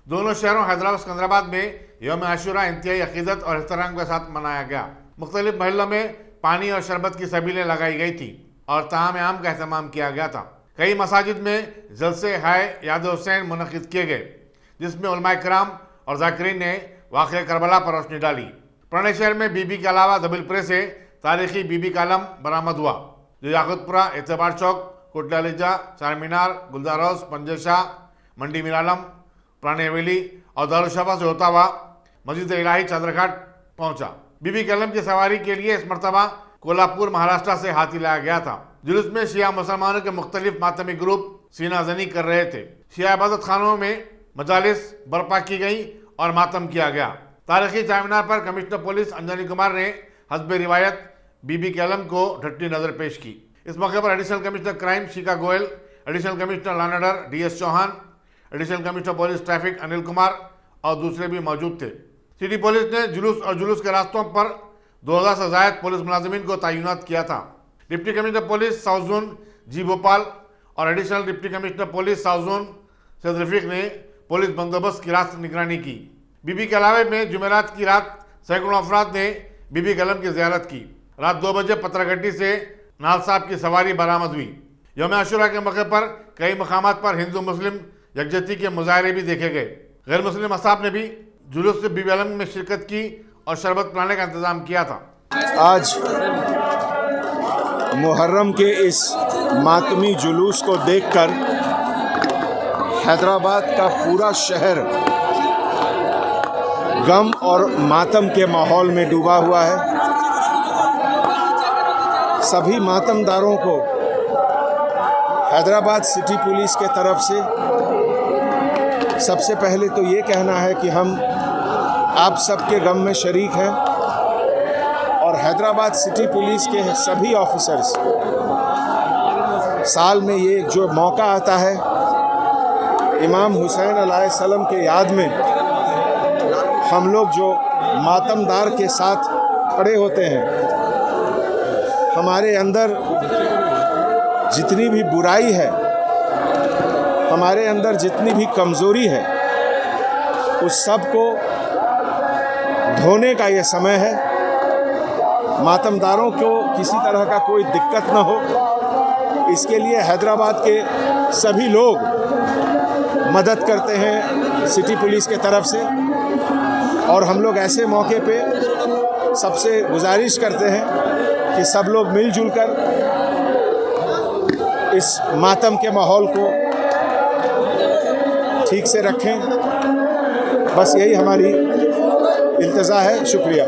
दोनों शहरों हैदराबाद और सिकंदराबाद में यौम आशूरा इंतहाई अकीदत और एहतराम के साथ मनाया गया। मुख्तलिफ महलों में पानी और शरबत की सबीलें लगाई गई थी और ताम आम का एहतमाम किया गया था। कई मसाजिद में जलसे हाय याद हुसैन मुनक़िद किए गए, जिसमें उलमाए किराम और ज़ाकिरीन ने वाक़या करबला पर रोशनी डाली। पुराने शहर में बीबी के अलावा दबिलपुरे से तारीखी बीबी का अलम बरामद हुआ, जो याकूतपुरा, एतबार चौक, कोटला लिजा, चार मीनार, गुलजार हाउस, पंजशाह, मंडी मीरालम, पुरानी हवेली और दारुशफा से होता हुआ मस्जिद इलाही चादरघाट पहुंचा। बीबी के अलम की सवारी के लिए इस मरतबा कोल्हापुर, महाराष्ट्र से हाथी लाया गया था। जुलूस में शिया मुसलमानों के मुख्तलिफ मातमी ग्रुप सीना जनी कर रहे थे। शिया इबादत खानों में मजालिस बर्पा की गई और मातम किया गया। तारीखी चारमीनार पर कमिश्नर पुलिस अंजनी कुमार ने हस्बे रिवायत बीबी के अलम को ढट्टी नजर पेश की। इस मौके पर additional commissioner crime Shikha Goyal, additional commissioner law and order DS Chauhan, additional commissioner police traffic Anil Kumar और दूसरे भी मौजूद थे। सिटी पुलिस ने जुलूस के रास्तों पर 2000 से ज़ायद पुलिस मुलाजिमीन को तैनात किया था। Deputy commissioner police south zone जी भोपाल और additional deputy commissioner police south zone Syed Rafiq ने पुलिस बंदोबस्त की रास्त निगरानी की। बीबी के अलावे में जुमेरात की रात सैकड़ों अफराद ने बीबी के अलम की ज़ियारत की। रात 2 बजे पत्थरगट्टी से नाल साहब की सवारी बरामद हुई। यौम आशूरा के मौके पर कई मकामात पर हिंदू मुस्लिम यकजहती के मुजाहरे भी देखे गए। गैर मुस्लिम असाब ने भी जुलूस से बीबी अलम में शिरकत की और शरबत पिलाने का इंतजाम किया था। आज मुहर्रम के इस मातमी जुलूस को देखकर हैदराबाद का पूरा शहर गम और मातम के माहौल में डूबा हुआ है। सभी मातमदारों को हैदराबाद सिटी पुलिस के तरफ से सबसे पहले तो ये कहना है कि हम आप सबके गम में शरीक हैं और हैदराबाद सिटी पुलिस के सभी ऑफिसर्स, साल में ये जो मौका आता है इमाम हुसैन अलैहिस्सलाम के याद में हम लोग जो मातमदार के साथ खड़े होते हैं, हमारे अंदर जितनी भी बुराई है, हमारे अंदर जितनी भी कमज़ोरी है, उस सब को धोने का ये समय है। मातमदारों को किसी तरह का कोई दिक्कत ना हो, इसके लिए हैदराबाद के सभी लोग मदद करते हैं सिटी पुलिस के तरफ से। और हम लोग ऐसे मौके पे सबसे गुजारिश करते हैं कि सब लोग मिलजुल कर इस मातम के माहौल को ठीक से रखें। बस यही हमारी इल्तिजा है। शुक्रिया।